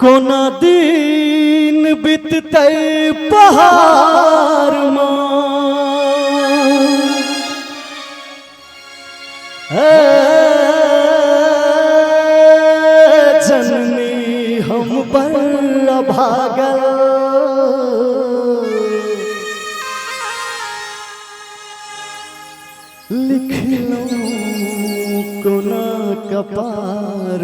कोना दिन बितते पहाड़ जननी हम पर भागल लिख लो कोना कपार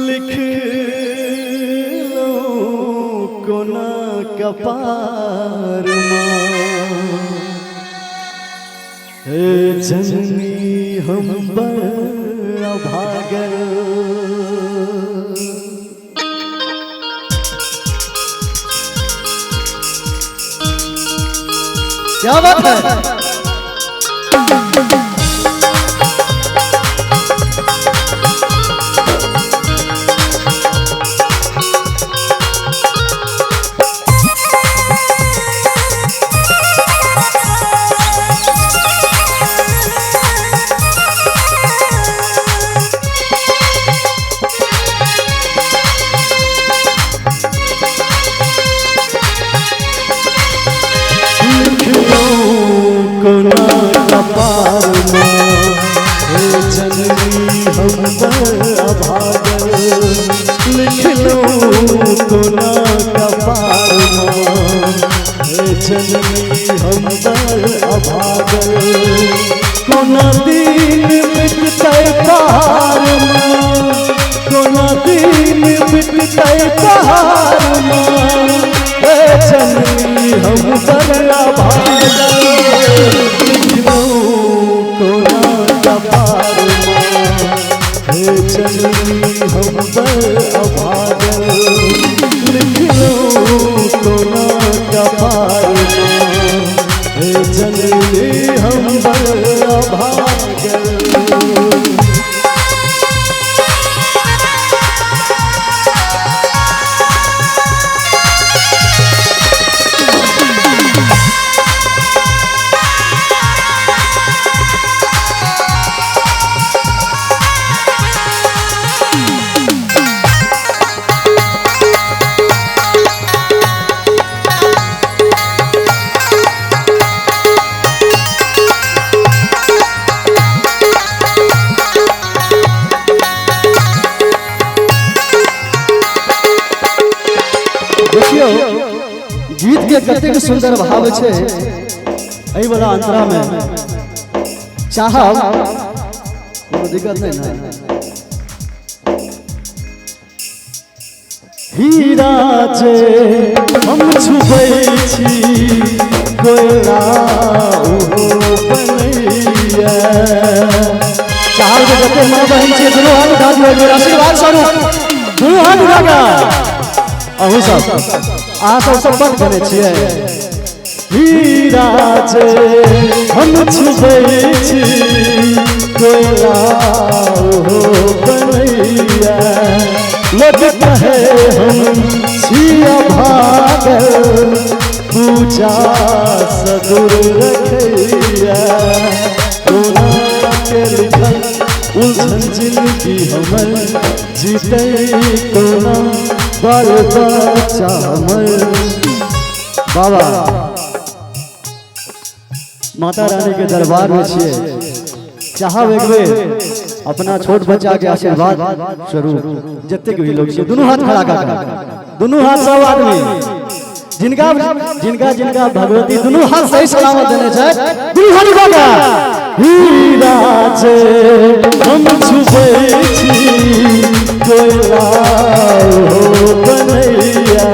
लिख लो कोना कपार जननी हम बड़ा भागल। क्या बात है। कोना कपार जननी हम बड़ा भागल लिख लो कोना कपार जननी हम बड़ा भागल। कोना दिन बितते पहाड़ कोना दिन बितते पहाड़ जननी हम बड़ा भागल कोना कपार जननी हम बड़ा भागल लिख लो कोना कपार जननी हम बड़ा भागल। गीत के कतेक सुंदर भाव छे एही वाला अंतरा में चाहब कोनो दिक्कत नहीं ना। हीरा जे हम छुबै छी कोयला ओ बनैया चाहब के जते मां बहन छे दुनू हाथ उठा दियो आशीर्वाद स्वरूप दुनू हाथ उठा अहू सब अहाँ सब बंद करे छियै। हीरा जे हम छुबै छी कोयला ओ बनैया लोग कहे हम छिया भागल पूजा सदूर रखैया। कोना के लिखल उलझन जिंदगी हमर जीते कोना बाल बच्चा हमर। बाबा माता रानी के दरबार में छिए चाहब एक बेर अपना छोट बच्चा के आशीर्वाद स्वरूप जते भी लोग छिए दोनों हाथ खड़ा कर दोनों हाथ सब आदमी जिनका जिनका जिनका भगवती दोनों हाथ सही सलामत देने छै दोनों हाथ उठा हीरा जे हम छुबै छी कोयला ओ बनैया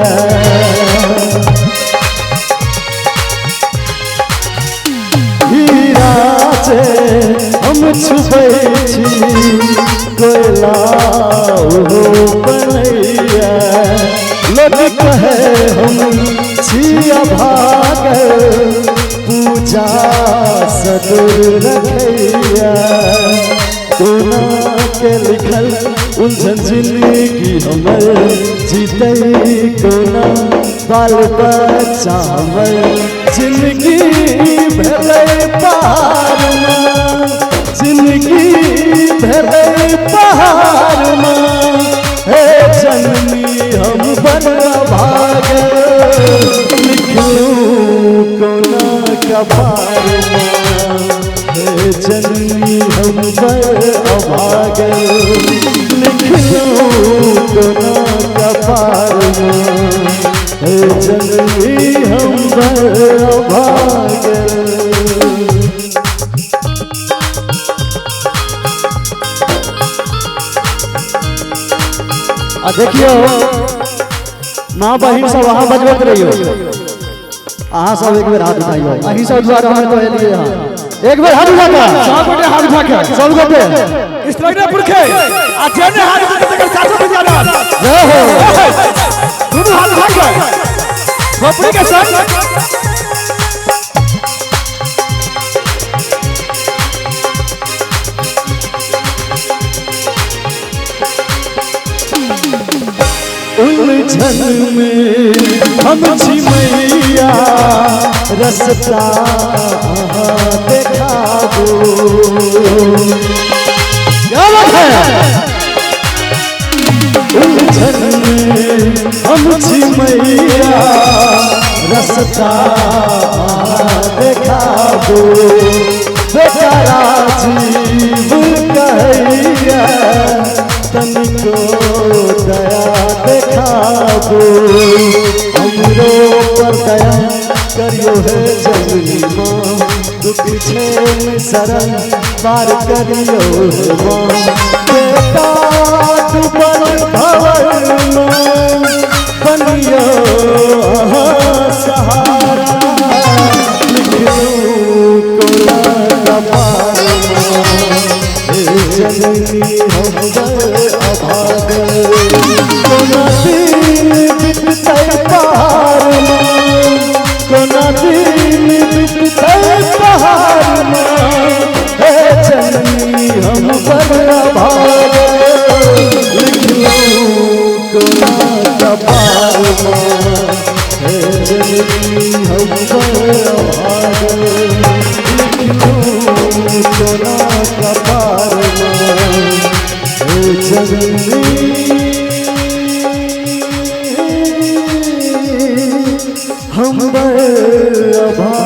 हीरा जे हम छुबै छी कोयला ओ बनैया लोग कहे हम छिया भागल पूजा सदूर रखैया। कोना के लिखल उलझन जिंदगी हमर जीते कोना बाल बच्चा हमर जिंदगी भेलै पहाड़ जिंदगी भेलै पहाड़ कपार हे जननी हम पर अभागल लिखलो कोना कपार हे जननी हम पर अभागल। देखियो माँ बहन सब वहाँ बजबत रहियो, अहाँ सब एक बेर हाथ उठाइयो, अहीं सब द्वारा हम तो एलिए यहाँ एक बेर हाथ उठा के सब गोटे हाथ उठा के सब गोटे इस तरह पुरखे आ जेने हाथ उठा के साथ में जाना जय हो दोनों हाथ उठा के खोपड़ी के संग उलझन में हम छी मैया रसता देखा दो। क्या बात है? उलझन में हम छी मैया रसता देखा दो। बेचारा जीव कहैया तनिको दया देखा दो। हमरो पर दया करियो है जननी माँ, दुख छे शरण पार करियो है माँ। बेटा डूबल भंवर में बनियो सहारा, लिखलो कोना कपार जननी हम अभागल कोना दिन बितते पहाड़ में, कोना दिन बितते पहाड़ में हे जननी हम अभागल लिखलो कोना कपार में हे जननी हम अभागल लिखलो कोना कपार जननी हम अभागल।